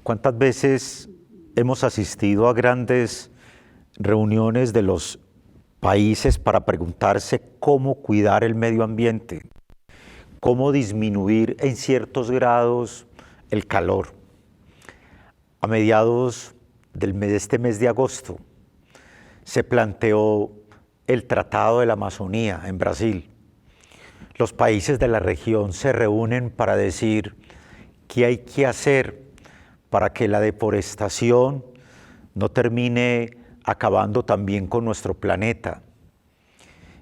¿Cuántas veces hemos asistido a grandes reuniones de los países para preguntarse cómo cuidar el medio ambiente, cómo disminuir en ciertos grados el calor? A mediados de este mes de agosto se planteó el Tratado de la Amazonía en Brasil. Los países de la región se reúnen para decir qué hay que hacer para que la deforestación no termine acabando también con nuestro planeta.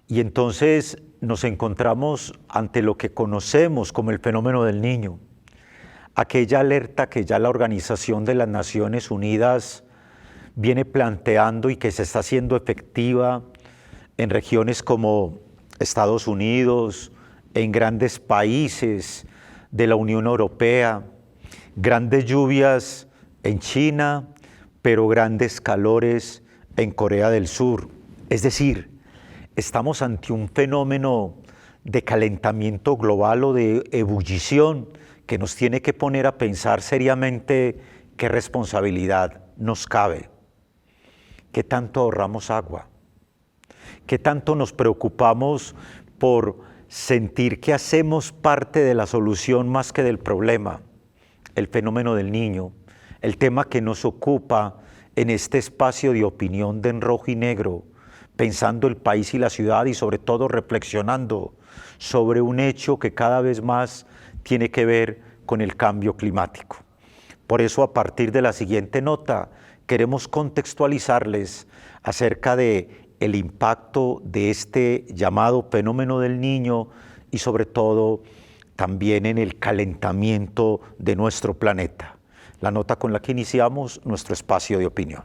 Y entonces nos encontramos ante lo que conocemos como el fenómeno del Niño, aquella alerta que ya la Organización de las Naciones Unidas viene planteando y que se está haciendo efectiva en regiones como Estados Unidos, en grandes países de la Unión Europea, grandes lluvias en China, pero grandes calores en Corea del Sur. Es decir, estamos ante un fenómeno de calentamiento global o de ebullición que nos tiene que poner a pensar seriamente qué responsabilidad nos cabe, qué tanto ahorramos agua, qué tanto nos preocupamos por sentir que hacemos parte de la solución más que del problema. El fenómeno del Niño, el tema que nos ocupa en este espacio de opinión de En Rojo y Negro, pensando el país y la ciudad y sobre todo reflexionando sobre un hecho que cada vez más tiene que ver con el cambio climático. Por eso, a partir de la siguiente nota, queremos contextualizarles acerca de el impacto de este llamado fenómeno del Niño y sobre todo también en el calentamiento de nuestro planeta. La nota con la que iniciamos nuestro espacio de opinión.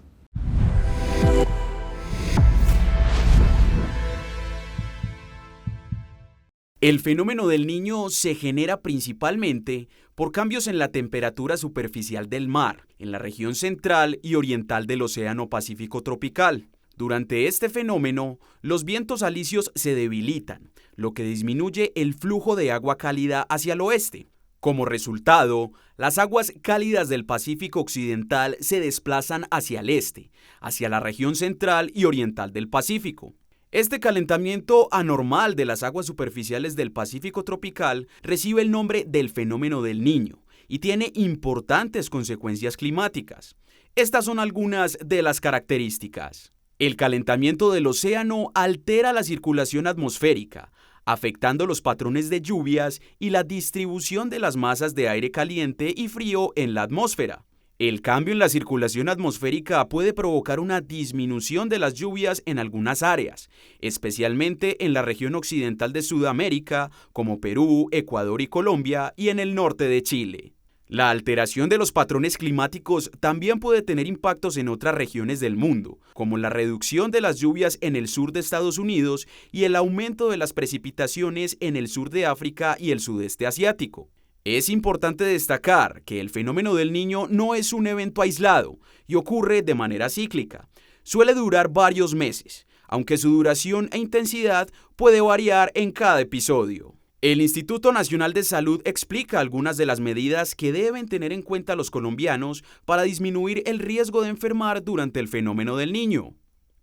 El fenómeno del Niño se genera principalmente por cambios en la temperatura superficial del mar, en la región central y oriental del Océano Pacífico tropical. Durante este fenómeno, los vientos alisios se debilitan, lo que disminuye el flujo de agua cálida hacia el oeste. Como resultado, las aguas cálidas del Pacífico Occidental se desplazan hacia el este, hacia la región central y oriental del Pacífico. Este calentamiento anormal de las aguas superficiales del Pacífico tropical recibe el nombre del fenómeno del Niño y tiene importantes consecuencias climáticas. Estas son algunas de las características. El calentamiento del océano altera la circulación atmosférica, afectando los patrones de lluvias y la distribución de las masas de aire caliente y frío en la atmósfera. El cambio en la circulación atmosférica puede provocar una disminución de las lluvias en algunas áreas, especialmente en la región occidental de Sudamérica, como Perú, Ecuador y Colombia, y en el norte de Chile. La alteración de los patrones climáticos también puede tener impactos en otras regiones del mundo, como la reducción de las lluvias en el sur de Estados Unidos y el aumento de las precipitaciones en el sur de África y el sudeste asiático. Es importante destacar que el fenómeno del Niño no es un evento aislado y ocurre de manera cíclica. Suele durar varios meses, aunque su duración e intensidad puede variar en cada episodio. El Instituto Nacional de Salud explica algunas de las medidas que deben tener en cuenta los colombianos para disminuir el riesgo de enfermar durante el fenómeno del Niño.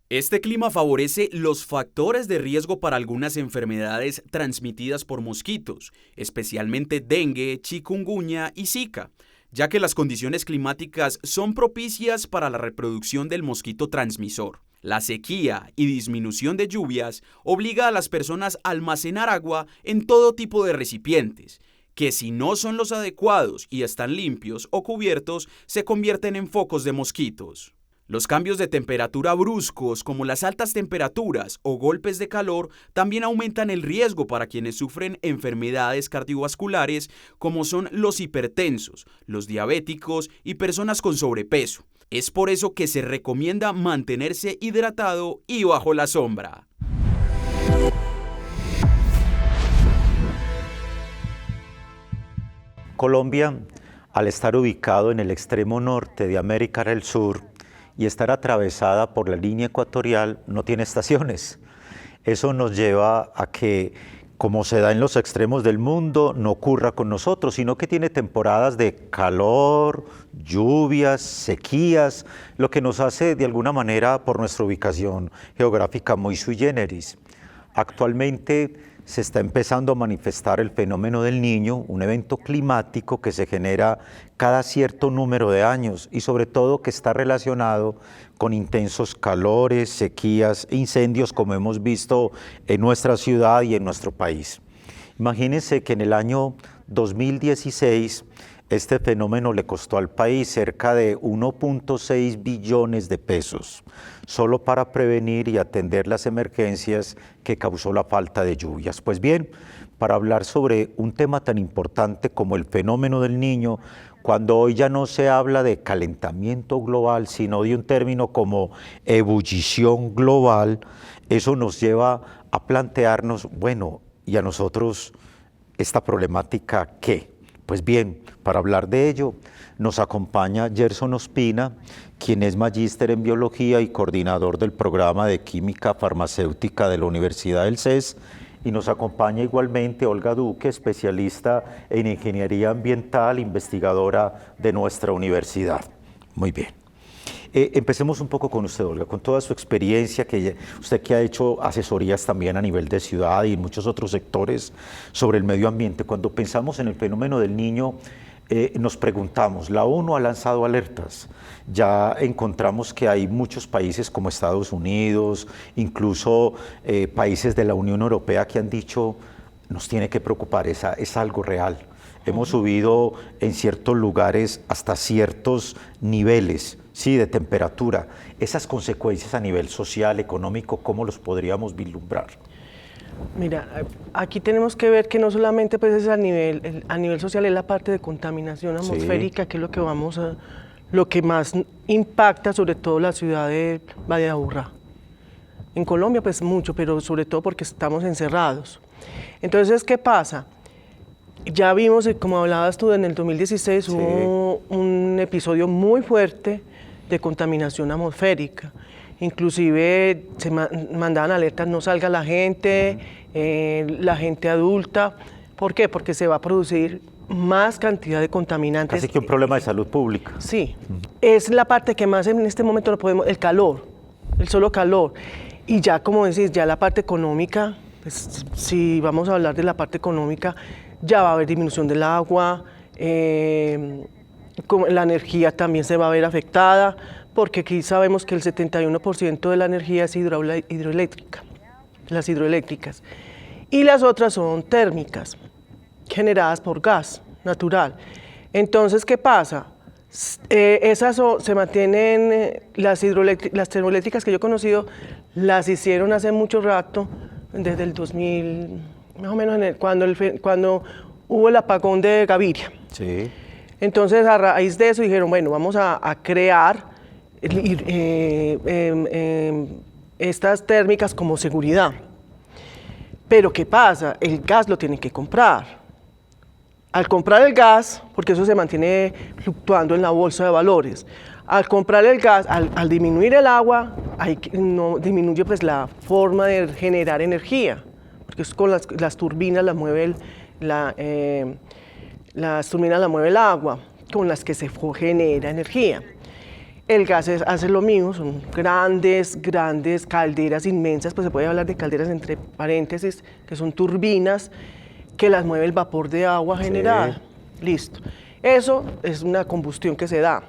Este clima favorece los factores de riesgo para algunas enfermedades transmitidas por mosquitos, especialmente dengue, chikungunya y zika, ya que las condiciones climáticas son propicias para la reproducción del mosquito transmisor. La sequía y disminución de lluvias obliga a las personas a almacenar agua en todo tipo de recipientes, que si no son los adecuados y están limpios o cubiertos, se convierten en focos de mosquitos. Los cambios de temperatura bruscos, como las altas temperaturas o golpes de calor, también aumentan el riesgo para quienes sufren enfermedades cardiovasculares, como son los hipertensos, los diabéticos y personas con sobrepeso. Es por eso que se recomienda mantenerse hidratado y bajo la sombra. Colombia, al estar ubicado en el extremo norte de América del Sur y estar atravesada por la línea ecuatorial, no tiene estaciones. Eso nos lleva a que como se da en los extremos del mundo, no ocurra con nosotros, sino que tiene temporadas de calor, lluvias, sequías, lo que nos hace de alguna manera, por nuestra ubicación geográfica, muy sui generis. Actualmente se está empezando a manifestar el fenómeno del Niño, un evento climático que se genera cada cierto número de años y sobre todo que está relacionado con intensos calores, sequías e incendios como hemos visto en nuestra ciudad y en nuestro país. Imagínense que en el año 2016 este fenómeno le costó al país cerca de 1.6 billones de pesos, solo para prevenir y atender las emergencias que causó la falta de lluvias. Pues bien, para hablar sobre un tema tan importante como el fenómeno del Niño, cuando hoy ya no se habla de calentamiento global, sino de un término como ebullición global, eso nos lleva a plantearnos, bueno, ¿y a nosotros esta problemática qué? Pues bien, para hablar de ello, nos acompaña Gerson Ospina, quien es magíster en biología y coordinador del programa de química farmacéutica de la Universidad del CES, y nos acompaña igualmente Olga Duque, especialista en ingeniería ambiental, investigadora de nuestra universidad. Muy bien. Empecemos un poco con usted, Olga, con toda su experiencia, usted que ha hecho asesorías también a nivel de ciudad y en muchos otros sectores sobre el medio ambiente. Cuando pensamos en el fenómeno del Niño, nos preguntamos, la ONU ha lanzado alertas, ya encontramos que hay muchos países como Estados Unidos, incluso países de la Unión Europea que han dicho, nos tiene que preocupar, es algo real. Hemos subido en ciertos lugares hasta ciertos niveles, sí, de temperatura. Esas consecuencias a nivel social, económico, ¿cómo los podríamos vislumbrar? Mira, aquí tenemos que ver que no solamente pues, es a nivel social, es la parte de contaminación atmosférica, sí, que es lo que más impacta sobre todo la ciudad de Valle de Aburrá. En Colombia pues mucho, pero sobre todo porque estamos encerrados. Entonces, ¿qué pasa? Ya vimos, como hablabas tú, en el 2016 sí, hubo un episodio muy fuerte de contaminación atmosférica. Inclusive se mandaban alertas, no salga la gente adulta. ¿Por qué? Porque se va a producir más cantidad de contaminantes. Así que un problema de salud pública. Sí, es la parte que más en este momento no podemos, el calor, el solo calor. Y ya, como decís, ya la parte económica, pues, si vamos a hablar de la parte económica, ya va a haber disminución del agua, la energía también se va a ver afectada, porque aquí sabemos que el 71% de la energía es hidroeléctrica, las hidroeléctricas, y las otras son térmicas, generadas por gas natural. Entonces, ¿qué pasa? Se mantienen, las termoeléctricas que yo he conocido, las hicieron hace mucho rato, desde el 2000, más o menos cuando hubo el apagón de Gaviria. Sí. Entonces, a raíz de eso dijeron, bueno, vamos a crear estas térmicas como seguridad. Pero ¿qué pasa? El gas lo tienen que comprar. Al comprar el gas, porque eso se mantiene fluctuando en la bolsa de valores, al comprar el gas, al disminuir el agua, no disminuye pues la forma de generar energía, porque es con las turbinas las mueve las turbinas las mueve el agua, con las que se genera energía. El gas hace lo mismo, son grandes calderas inmensas, pues se puede hablar de calderas entre paréntesis, que son turbinas que las mueve el vapor de agua generada. Sí. Listo. Eso es una combustión que se da.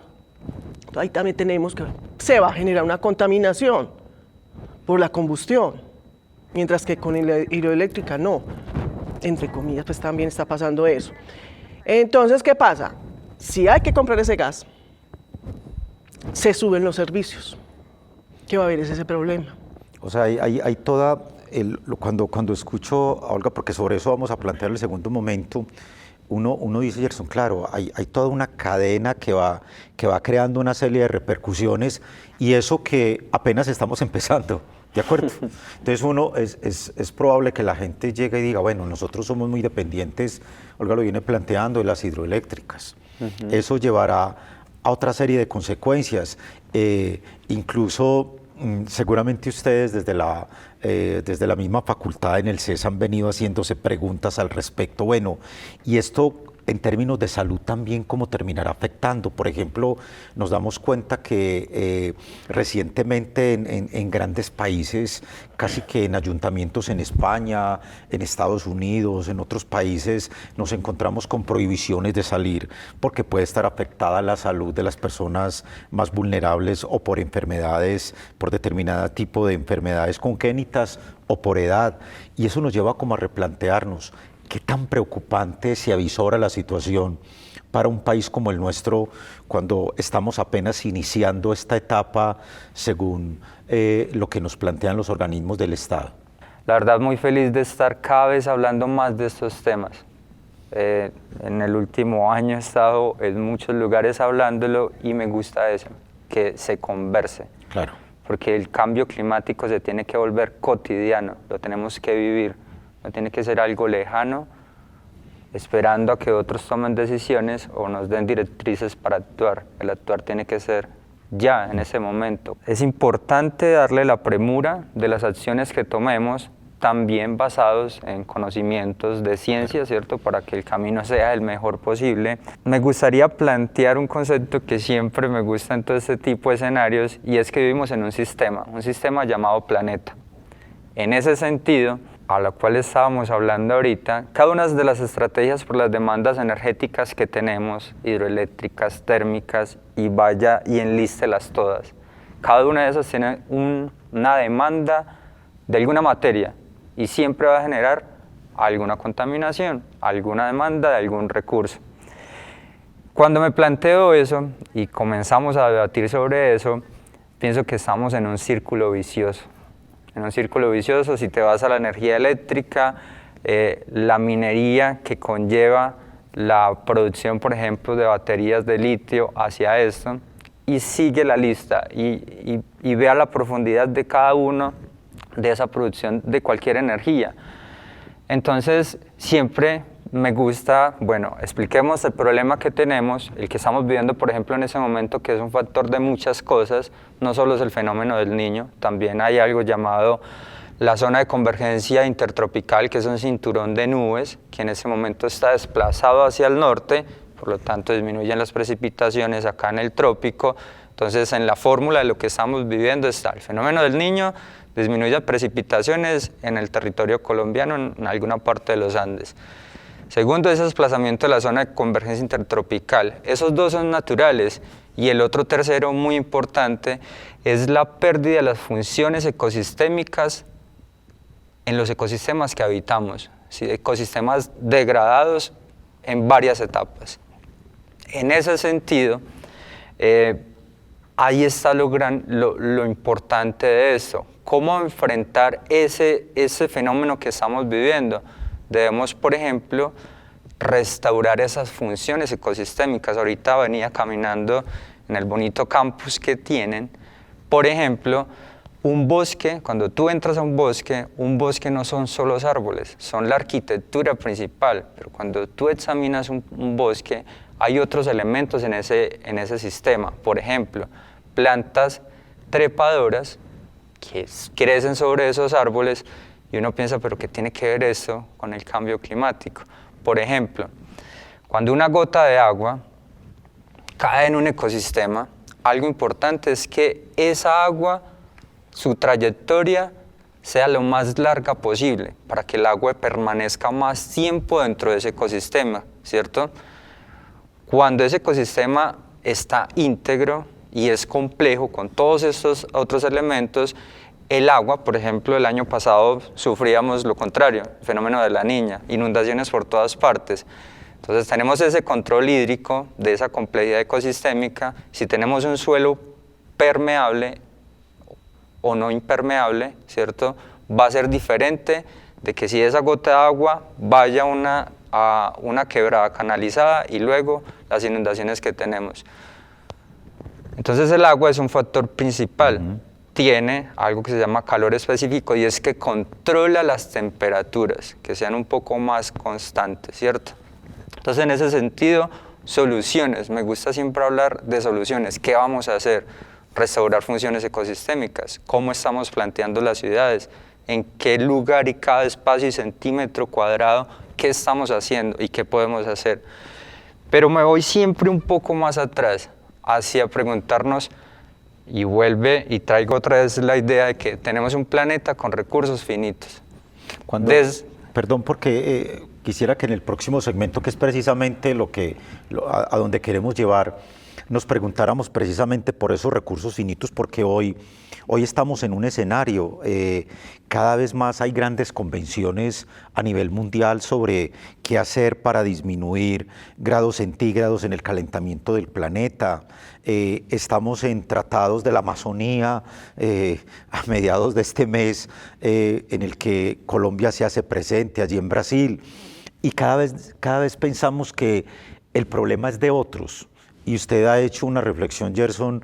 Entonces, ahí también tenemos que se va a generar una contaminación por la combustión, mientras que con la hidroeléctrica no. Entre comillas, pues también está pasando eso. Entonces, ¿qué pasa? Si hay que comprar ese gas, se suben los servicios. ¿Qué va a haber? Es ese problema. O sea, hay toda, cuando escucho a Olga, porque sobre eso vamos a plantear el segundo momento, uno dice, Gerson, claro, hay toda una cadena que va creando una serie de repercusiones y eso que apenas estamos empezando, ¿de acuerdo? Entonces es probable que la gente llegue y diga, bueno, nosotros somos muy dependientes, Olga lo viene planteando, de las hidroeléctricas. Eso llevará a otra serie de consecuencias, incluso Seguramente ustedes desde la misma facultad en el CES han venido haciéndose preguntas al respecto. Bueno, y esto en términos de salud también, ¿cómo terminará afectando? Por ejemplo, nos damos cuenta que recientemente en grandes países, casi que en ayuntamientos en España, en Estados Unidos, en otros países, nos encontramos con prohibiciones de salir porque puede estar afectada la salud de las personas más vulnerables o por enfermedades, por determinado tipo de enfermedades congénitas o por edad. Y eso nos lleva como a replantearnos qué tan preocupante se avisora la situación para un país como el nuestro cuando estamos apenas iniciando esta etapa según lo que nos plantean los organismos del Estado. La verdad, muy feliz de estar cada vez hablando más de estos temas. En el último año he estado en muchos lugares hablándolo y me gusta eso, que se converse. Claro. Porque el cambio climático se tiene que volver cotidiano, lo tenemos que vivir. No tiene que ser algo lejano, esperando a que otros tomen decisiones o nos den directrices para actuar. El actuar tiene que ser ya, en ese momento. Es importante darle la premura de las acciones que tomemos, también basados en conocimientos de ciencia, ¿cierto? Para que el camino sea el mejor posible. Me gustaría plantear un concepto que siempre me gusta en todo este tipo de escenarios, y es que vivimos en un sistema llamado planeta. En ese sentido, a la cual estábamos hablando ahorita, cada una de las estrategias por las demandas energéticas que tenemos, hidroeléctricas, térmicas, y vaya y enlístelas todas. Cada una de esas tiene una demanda de alguna materia y siempre va a generar alguna contaminación, alguna demanda de algún recurso. Cuando me planteo eso y comenzamos a debatir sobre eso, pienso que estamos en un círculo vicioso. En un círculo vicioso, si te vas a la energía eléctrica, la minería que conlleva la producción, por ejemplo, de baterías de litio hacia esto, y sigue la lista y vea la profundidad de cada uno de esa producción de cualquier energía. Entonces, siempre me gusta, bueno, expliquemos el problema que tenemos, el que estamos viviendo, por ejemplo, en ese momento, que es un factor de muchas cosas, no solo es el fenómeno del Niño, también hay algo llamado la zona de convergencia intertropical, que es un cinturón de nubes, que en ese momento está desplazado hacia el norte, por lo tanto disminuyen las precipitaciones acá en el trópico. Entonces, en la fórmula de lo que estamos viviendo está el fenómeno del Niño, disminuye precipitaciones en el territorio colombiano, en alguna parte de los Andes. Segundo, ese desplazamiento de la zona de convergencia intertropical. Esos dos son naturales. Y el otro tercero, muy importante, es la pérdida de las funciones ecosistémicas en los ecosistemas que habitamos, ¿sí? Ecosistemas degradados en varias etapas. En ese sentido, ahí está lo importante de esto. ¿Cómo enfrentar ese fenómeno que estamos viviendo? Debemos, por ejemplo, restaurar esas funciones ecosistémicas. Ahorita venía caminando en el bonito campus que tienen. Por ejemplo, un bosque, cuando tú entras a un bosque no son solo los árboles, son la arquitectura principal. Pero cuando tú examinas un bosque, hay otros elementos en ese sistema. Por ejemplo, plantas trepadoras que crecen sobre esos árboles, y uno piensa, ¿pero qué tiene que ver eso con el cambio climático? Por ejemplo, cuando una gota de agua cae en un ecosistema, algo importante es que esa agua, su trayectoria, sea lo más larga posible, para que el agua permanezca más tiempo dentro de ese ecosistema, ¿cierto? Cuando ese ecosistema está íntegro y es complejo con todos estos otros elementos, el agua, por ejemplo, el año pasado sufríamos lo contrario, el fenómeno de la Niña, inundaciones por todas partes. Entonces tenemos ese control hídrico de esa complejidad ecosistémica. Si tenemos un suelo permeable o no impermeable, ¿cierto? Va a ser diferente de que si esa gota de agua vaya a una quebrada canalizada y luego las inundaciones que tenemos. Entonces el agua es un factor principal. Tiene algo que se llama calor específico, y es que controla las temperaturas, que sean un poco más constantes, ¿cierto? Entonces, en ese sentido, soluciones. Me gusta siempre hablar de soluciones. ¿Qué vamos a hacer? restaurar funciones ecosistémicas, cómo estamos planteando las ciudades, en qué lugar y cada espacio y centímetro cuadrado, qué estamos haciendo y qué podemos hacer. Pero me voy siempre un poco más atrás, hacia preguntarnos, y vuelve y traigo otra vez la idea de que tenemos un planeta con recursos finitos. Perdón, porque quisiera que en el próximo segmento, que es precisamente a donde queremos llevar, nos preguntáramos precisamente por esos recursos finitos, porque hoy estamos en un escenario, cada vez más hay grandes convenciones a nivel mundial sobre qué hacer para disminuir grados centígrados en el calentamiento del planeta. Estamos en tratados de la Amazonía a mediados de este mes, en el que Colombia se hace presente, allí en Brasil, y cada vez pensamos que el problema es de otros. Y usted ha hecho una reflexión, Gerson,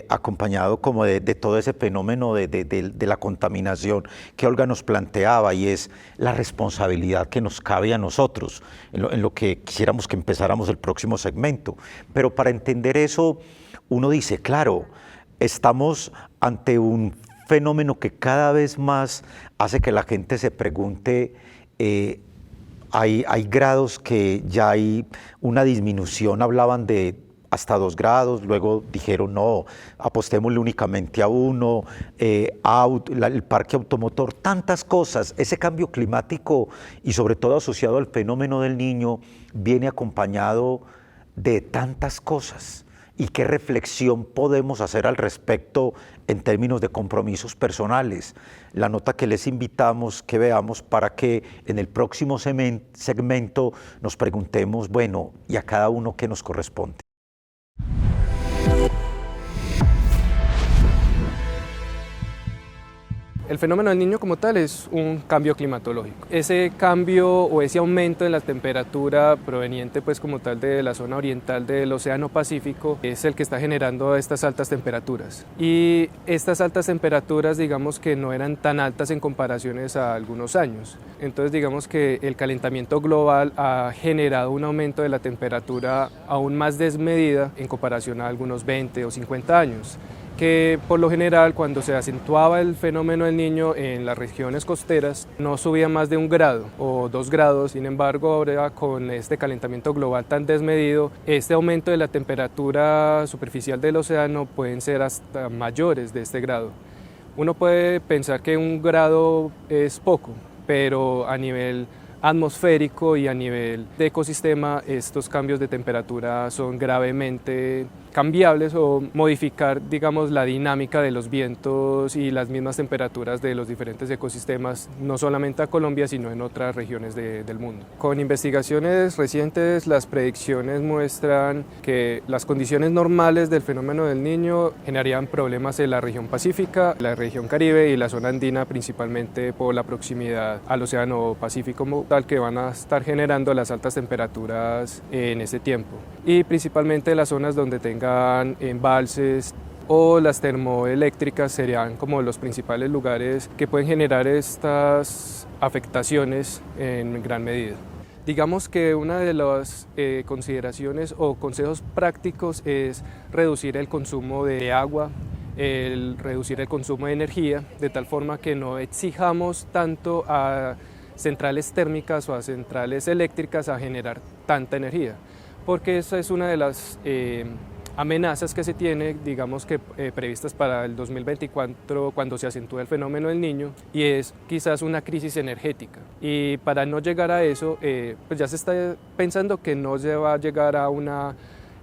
acompañado como de todo ese fenómeno de la contaminación que Olga nos planteaba, y es la responsabilidad que nos cabe a nosotros, en lo que quisiéramos que empezáramos el próximo segmento. Pero para entender eso, uno dice, claro, estamos ante un fenómeno que cada vez más hace que la gente se pregunte, hay grados que ya hay una disminución, hablaban de hasta 2 grados, luego dijeron no, apostémosle únicamente a 1, el parque automotor, tantas cosas. Ese cambio climático, y sobre todo asociado al fenómeno del Niño, viene acompañado de tantas cosas. ¿Y qué reflexión podemos hacer al respecto en términos de compromisos personales? La nota que les invitamos que veamos para que en el próximo segmento nos preguntemos, bueno, ¿y a cada uno qué nos corresponde? El fenómeno del Niño como tal es un cambio climatológico. Ese cambio o ese aumento de la temperatura proveniente pues como tal de la zona oriental del Océano Pacífico es el que está generando estas altas temperaturas. Y estas altas temperaturas digamos que no eran tan altas en comparaciones a algunos años. Entonces digamos que el calentamiento global ha generado un aumento de la temperatura aún más desmedida en comparación a algunos 20 o 50 años. Que por lo general cuando se acentuaba el fenómeno del Niño en las regiones costeras no subía más de 1 grado o 2 grados, sin embargo ahora con este calentamiento global tan desmedido, este aumento de la temperatura superficial del océano pueden ser hasta mayores de este grado. Uno puede pensar que 1 grado es poco, pero a nivel atmosférico y a nivel de ecosistema estos cambios de temperatura son gravemente cambiables o modificar digamos la dinámica de los vientos y las mismas temperaturas de los diferentes ecosistemas, no solamente a Colombia sino en otras regiones del mundo. Con investigaciones recientes las predicciones muestran que las condiciones normales del fenómeno del Niño generarían problemas en la región pacífica, la región Caribe y la zona andina, principalmente por la proximidad al Océano Pacífico tal, que van a estar generando las altas temperaturas en ese tiempo, y principalmente las zonas donde tengan embalses o las termoeléctricas serían como los principales lugares que pueden generar estas afectaciones en gran medida. Digamos que una de las consideraciones o consejos prácticos es reducir el consumo de agua, reducir el consumo de energía, de tal forma que no exijamos tanto a centrales térmicas o a centrales eléctricas a generar tanta energía, porque esa es una de las amenazas que se tiene, digamos que previstas para el 2024 cuando se acentúe el fenómeno del Niño, y es quizás una crisis energética. Y para no llegar a eso, pues ya se está pensando que no se va a llegar a una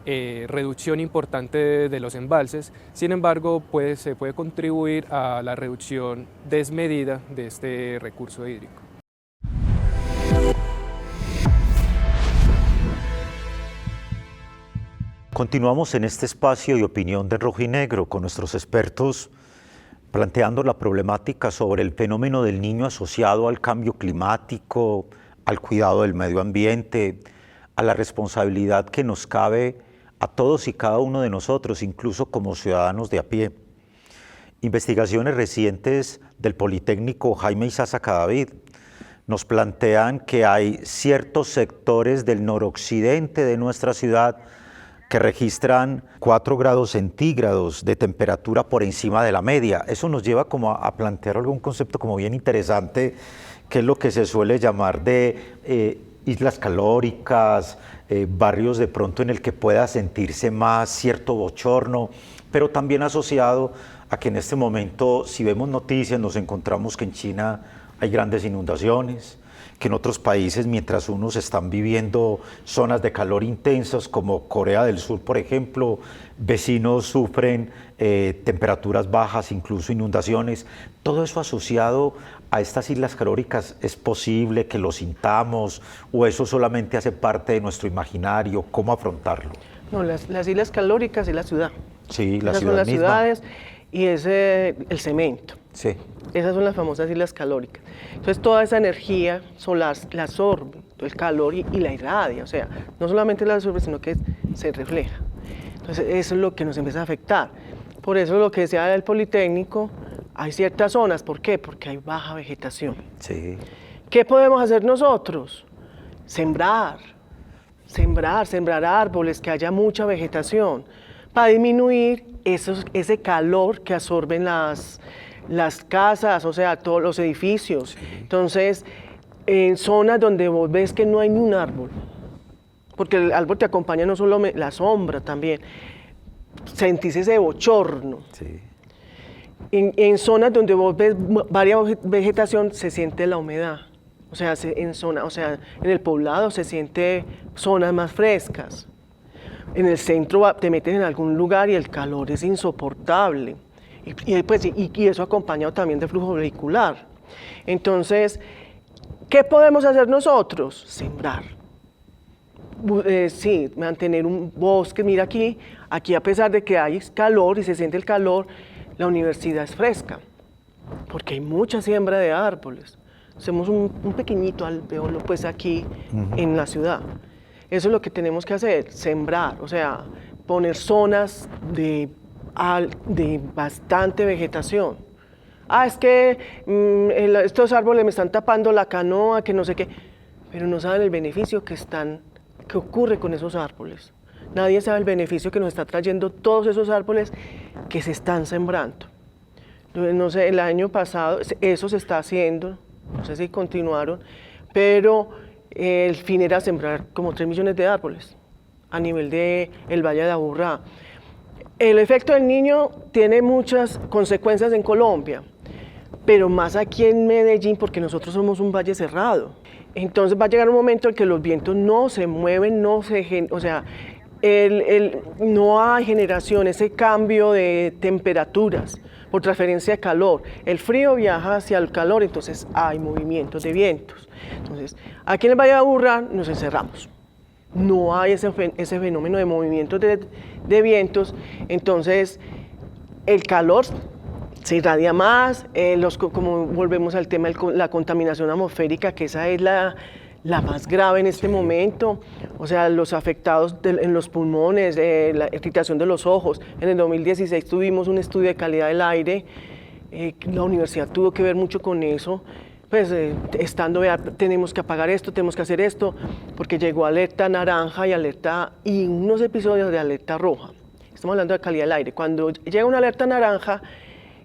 reducción importante de los embalses, sin embargo se puede contribuir a la reducción desmedida de este recurso hídrico. Continuamos en este espacio de opinión de Rojo y Negro con nuestros expertos planteando la problemática sobre el fenómeno del Niño asociado al cambio climático, al cuidado del medio ambiente, a la responsabilidad que nos cabe a todos y cada uno de nosotros, incluso como ciudadanos de a pie. Investigaciones recientes del Politécnico Jaime Isaza Cadavid nos plantean que hay ciertos sectores del noroccidente de nuestra ciudad que registran 4 grados centígrados de temperatura por encima de la media. Eso nos lleva como a plantear algún concepto como bien interesante, que es lo que se suele llamar de islas calóricas, barrios de pronto en el que pueda sentirse más cierto bochorno, pero también asociado a que en este momento, si vemos noticias, nos encontramos que en China hay grandes inundaciones, que en otros países, mientras unos están viviendo zonas de calor intensas, como Corea del Sur, por ejemplo, vecinos sufren temperaturas bajas, incluso inundaciones. Todo eso asociado a estas islas calóricas, ¿es posible que lo sintamos o eso solamente hace parte de nuestro imaginario? ¿Cómo afrontarlo? No, las islas calóricas es la ciudad. Sí, la Esas ciudad son las misma. ciudades y es el cemento. Sí. Esas son las famosas islas calóricas. Entonces toda esa energía solar la absorbe, el calor y la irradia. O sea, no solamente la absorbe, sino que se refleja. Entonces eso es lo que nos empieza a afectar. Por eso lo que decía el Politécnico, hay ciertas zonas. ¿Por qué? Porque hay baja vegetación. Sí. ¿Qué podemos hacer nosotros? Sembrar árboles, que haya mucha vegetación, para disminuir ese calor que absorben las casas, o sea, todos los edificios. Sí. Entonces, en zonas donde vos ves que no hay ni un árbol, porque el árbol te acompaña no solo la sombra también, sentís ese bochorno. Sí. En zonas donde vos ves varias vegetación, se siente la humedad. O sea, en el poblado se siente zonas más frescas. En el centro te metes en algún lugar y el calor es insoportable. Y eso acompañado también de flujo vehicular. Entonces, ¿qué podemos hacer nosotros? Sembrar. Sí, mantener un bosque. Mira aquí a pesar de que hay calor y se siente el calor, la universidad es fresca, porque hay mucha siembra de árboles. Hacemos un pequeñito alveolo pues aquí en la ciudad. Eso es lo que tenemos que hacer, sembrar, o sea, poner zonas de bastante vegetación. Es que estos árboles me están tapando la canoa, que no sé qué, pero no saben el beneficio que ocurre con esos árboles. Nadie sabe el beneficio que nos está trayendo todos esos árboles que se están sembrando. No sé, el año pasado eso se está haciendo, no sé si continuaron, pero el fin era sembrar como 3 millones de árboles a nivel del Valle de Aburrá. El efecto del Niño tiene muchas consecuencias en Colombia, pero más aquí en Medellín, porque nosotros somos un valle cerrado. Entonces va a llegar un momento en que los vientos no se mueven, no hay generación, ese cambio de temperaturas por transferencia de calor. El frío viaja hacia el calor, entonces hay movimientos de vientos. Entonces, aquí en el Valle de Aburrá nos encerramos. No hay ese fenómeno de movimientos de vientos, entonces el calor se irradia más, como volvemos al tema de la contaminación atmosférica, que esa es la más grave en este momento, o sea, los afectados en los pulmones, la irritación de los ojos. En el 2016 tuvimos un estudio de calidad del aire, la universidad tuvo que ver mucho con eso, pues tenemos que apagar esto, tenemos que hacer esto, porque llegó alerta naranja y unos episodios de alerta roja. Estamos hablando de calidad del aire. Cuando llega una alerta naranja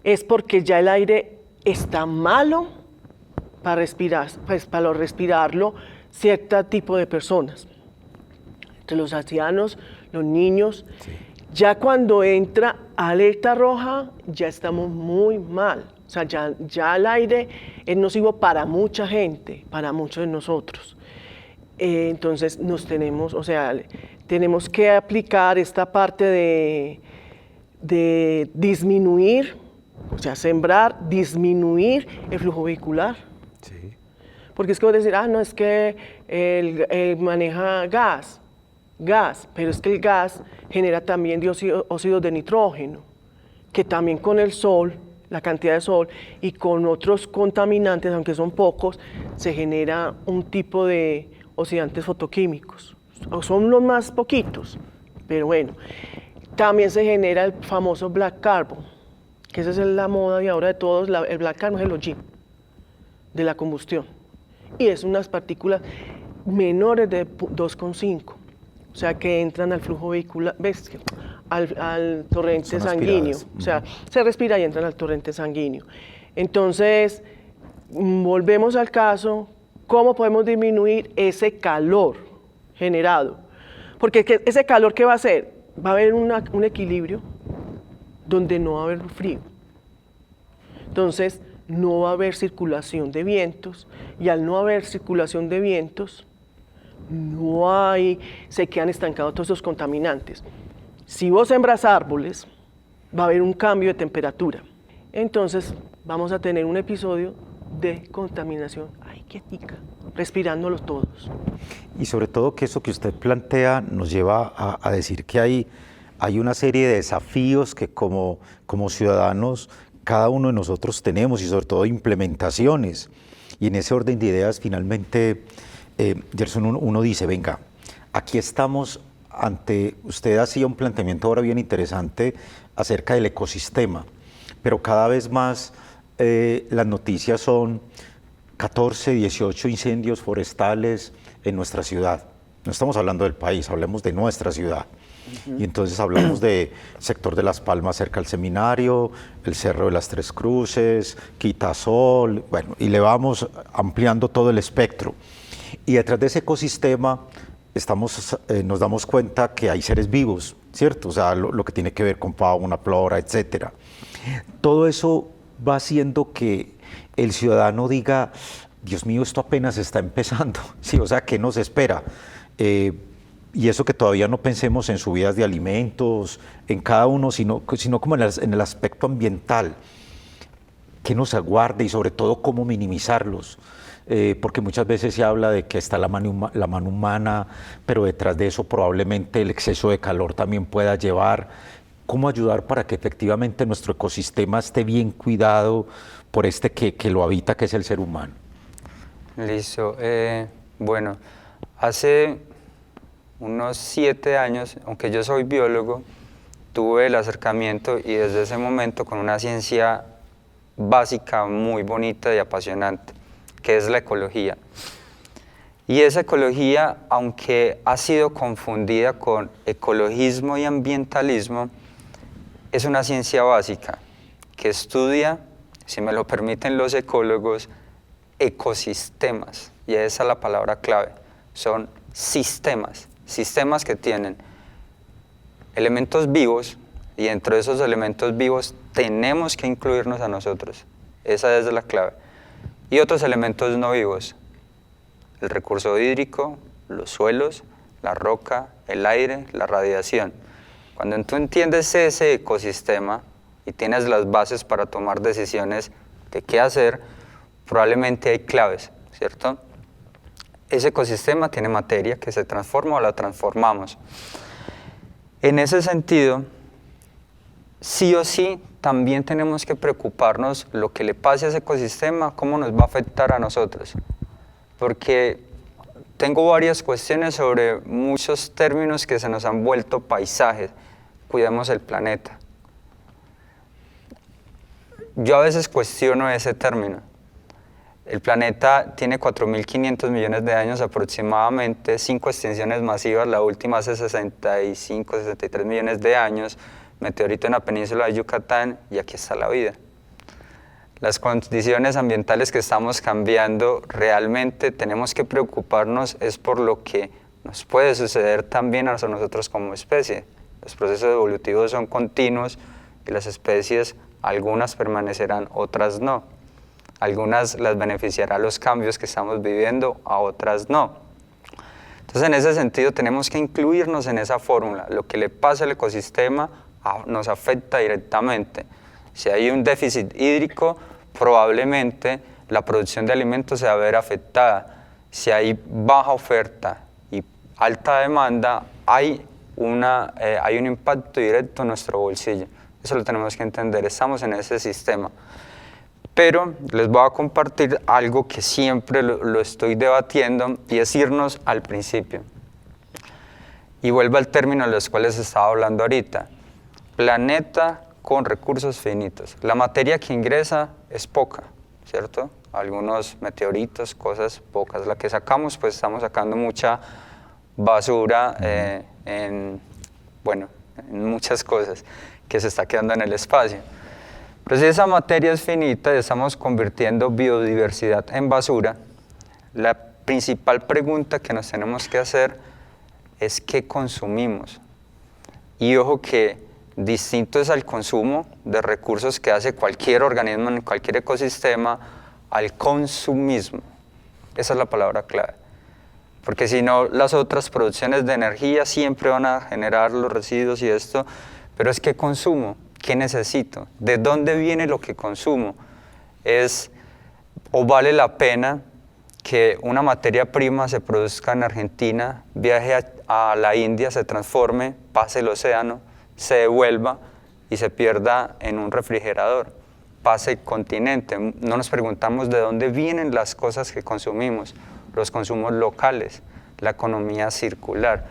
es porque ya el aire está malo para respirar, pues para respirarlo cierto tipo de personas, entre los ancianos, los niños. Sí. Ya cuando entra alerta roja, ya estamos muy mal. O sea, ya el aire es nocivo para mucha gente, para muchos de nosotros. Entonces tenemos que aplicar esta parte de disminuir, o sea, sembrar, disminuir el flujo vehicular. Sí. Porque es que vos decir, no, es que él maneja gas, pero es que el gas genera también óxidos de nitrógeno, que también con el sol, la cantidad de sol, y con otros contaminantes, aunque son pocos, se genera un tipo de oxidantes fotoquímicos. Son los más poquitos, pero bueno. También se genera el famoso black carbon, que esa es la moda de ahora de todos. El black carbon es el hollín de la combustión, y es unas partículas menores de 2,5. o sea, que entran al flujo vehicular, al torrente Son sanguíneo, aspiradas. o sea, se respira y entran al torrente sanguíneo. Entonces, volvemos al caso, ¿cómo podemos disminuir ese calor generado? Porque ese calor, ¿qué va a hacer? Va a haber un equilibrio donde no va a haber frío. Entonces, no va a haber circulación de vientos, y al no haber circulación de vientos, se quedan estancados todos esos contaminantes. Si vos sembras árboles, va a haber un cambio de temperatura. Entonces, vamos a tener un episodio de contaminación, ay, quietica, respirándolos todos. Y sobre todo que eso que usted plantea nos lleva a decir que hay una serie de desafíos que como ciudadanos cada uno de nosotros tenemos, y sobre todo implementaciones. Y en ese orden de ideas, finalmente, Gerson, uno dice, venga, aquí estamos usted hacía un planteamiento ahora bien interesante acerca del ecosistema, pero cada vez más las noticias son 14, 18 incendios forestales en nuestra ciudad. No estamos hablando del país, hablemos de nuestra ciudad. Y entonces hablamos del sector de Las Palmas cerca al seminario, el Cerro de las Tres Cruces, Quitasol, bueno, y le vamos ampliando todo el espectro. Y detrás de ese ecosistema nos damos cuenta que hay seres vivos, ¿cierto? O sea, lo que tiene que ver con fauna, flora, etcétera. Todo eso va haciendo que el ciudadano diga, Dios mío, esto apenas está empezando, ¿sí? O sea, ¿qué nos espera? Y eso que todavía no pensemos en subidas de alimentos, en cada uno, sino como en el aspecto ambiental, qué nos aguarda y sobre todo cómo minimizarlos. Porque muchas veces se habla de que está la mano humana, pero detrás de eso probablemente el exceso de calor también pueda llevar. ¿Cómo ayudar para que efectivamente nuestro ecosistema esté bien cuidado por que lo habita, que es el ser humano? Listo. Bueno, hace unos 7 años, aunque yo soy biólogo, tuve el acercamiento y desde ese momento con una ciencia básica muy bonita y apasionante, que es la ecología. Y esa ecología, aunque ha sido confundida con ecologismo y ambientalismo, es una ciencia básica que estudia, si me lo permiten los ecólogos, ecosistemas. Y esa es la palabra clave, son sistemas que tienen elementos vivos, y dentro de esos elementos vivos tenemos que incluirnos a nosotros. Esa es la clave. Y otros elementos no vivos, el recurso hídrico, los suelos, la roca, el aire, la radiación. Cuando tú entiendes ese ecosistema y tienes las bases para tomar decisiones de qué hacer, probablemente hay claves, ¿cierto? Ese ecosistema tiene materia que se transforma o la transformamos. En ese sentido, sí o sí, también tenemos que preocuparnos lo que le pase a ese ecosistema, cómo nos va a afectar a nosotros. Porque tengo varias cuestiones sobre muchos términos que se nos han vuelto paisajes. Cuidemos el planeta. Yo a veces cuestiono ese término. El planeta tiene 4.500 millones de años aproximadamente, 5 extinciones masivas, la última hace 65, 63 millones de años, meteorito en la península de Yucatán, y aquí está la vida. Las condiciones ambientales que estamos cambiando, realmente tenemos que preocuparnos es por lo que nos puede suceder también a nosotros como especie. Los procesos evolutivos son continuos y las especies, algunas permanecerán, otras no. Algunas las beneficiará los cambios que estamos viviendo, a otras no. Entonces, en ese sentido, tenemos que incluirnos en esa fórmula. Lo que le pasa al ecosistema nos afecta directamente. Si hay un déficit hídrico, probablemente la producción de alimentos se va a ver afectada. Si hay baja oferta y alta demanda, hay un impacto directo en nuestro bolsillo. Eso lo tenemos que entender, estamos en ese sistema. Pero les voy a compartir algo que siempre lo estoy debatiendo, y es irnos al principio. Y vuelvo al término de los cuales estaba hablando ahorita. Planeta con recursos finitos. La materia que ingresa es poca, ¿cierto? Algunos meteoritos, cosas pocas. La que sacamos, pues estamos sacando mucha basura, bueno, en muchas cosas que se está quedando en el espacio. Pero si esa materia es finita y estamos convirtiendo biodiversidad en basura, la principal pregunta que nos tenemos que hacer es ¿qué consumimos? Y ojo que distinto es al consumo de recursos que hace cualquier organismo en cualquier ecosistema al consumismo. Esa es la palabra clave. Porque si no, las otras producciones de energía siempre van a generar los residuos y esto, pero es ¿qué consumo? ¿Qué necesito? ¿De dónde viene lo que consumo? ¿O vale la pena que una materia prima se produzca en Argentina, viaje a la India, se transforme, pase el océano, se devuelva y se pierda en un refrigerador, pase el continente? No nos preguntamos de dónde vienen las cosas que consumimos, los consumos locales, la economía circular.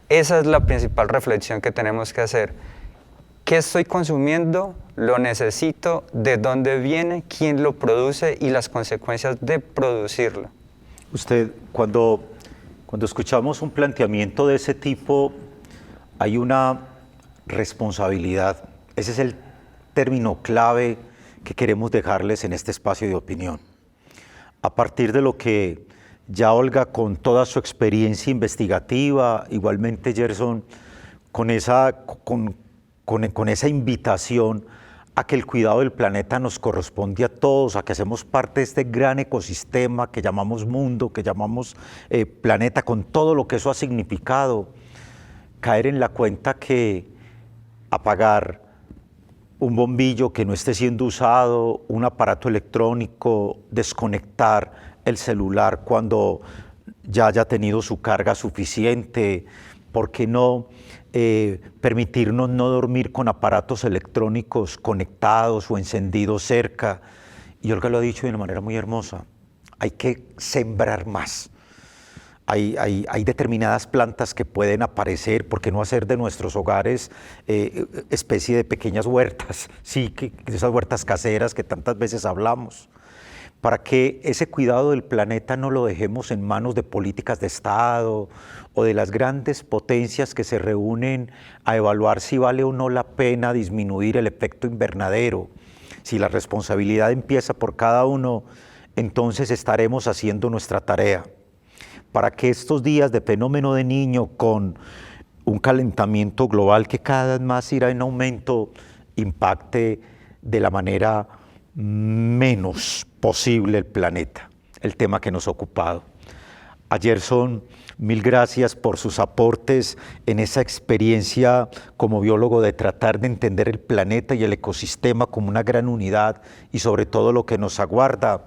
Esa es la principal reflexión que tenemos que hacer. ¿Qué estoy consumiendo? ¿Lo necesito? ¿De dónde viene? ¿Quién lo produce? Y las consecuencias de producirlo. Usted, cuando escuchamos un planteamiento de ese tipo, hay una responsabilidad. Ese es el término clave que queremos dejarles en este espacio de opinión. A partir de lo que ya Olga, con toda su experiencia investigativa, igualmente Gerson, con esa invitación a que el cuidado del planeta nos corresponde a todos, a que hacemos parte de este gran ecosistema que llamamos mundo, que llamamos planeta, con todo lo que eso ha significado, caer en la cuenta que apagar un bombillo que no esté siendo usado, un aparato electrónico, desconectar el celular cuando ya haya tenido su carga suficiente, ¿por qué no permitirnos no dormir con aparatos electrónicos conectados o encendidos cerca? Y Olga lo ha dicho de una manera muy hermosa, hay que sembrar más. Hay determinadas plantas que pueden aparecer, ¿por qué no hacer de nuestros hogares especie de pequeñas huertas? Sí, esas huertas caseras que tantas veces hablamos, para que ese cuidado del planeta no lo dejemos en manos de políticas de Estado o de las grandes potencias que se reúnen a evaluar si vale o no la pena disminuir el efecto invernadero. Si la responsabilidad empieza por cada uno, entonces estaremos haciendo nuestra tarea. Para que estos días de fenómeno de Niño, con un calentamiento global que cada vez más irá en aumento, impacte de la manera menos posible el planeta, el tema que nos ha ocupado. A Gerson, mil gracias por sus aportes en esa experiencia como biólogo de tratar de entender el planeta y el ecosistema como una gran unidad y sobre todo lo que nos aguarda.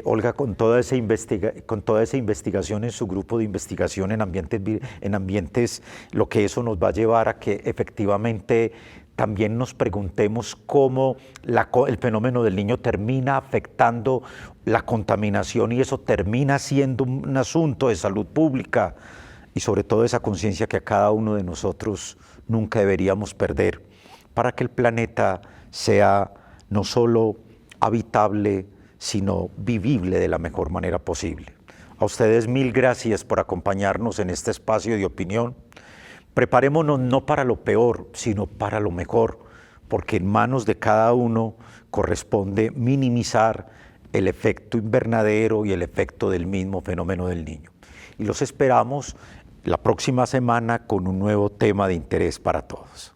Olga, con toda esa investigación en su grupo de investigación en ambientes, lo que eso nos va a llevar a que efectivamente también nos preguntemos cómo el fenómeno del Niño termina afectando la contaminación y eso termina siendo un asunto de salud pública y sobre todo esa conciencia que a cada uno de nosotros nunca deberíamos perder para que el planeta sea no solo habitable, sino vivible de la mejor manera posible. A ustedes mil gracias por acompañarnos en este espacio de opinión. Preparémonos no para lo peor, sino para lo mejor, porque en manos de cada uno corresponde minimizar el efecto invernadero y el efecto del mismo fenómeno del Niño. Y los esperamos la próxima semana con un nuevo tema de interés para todos.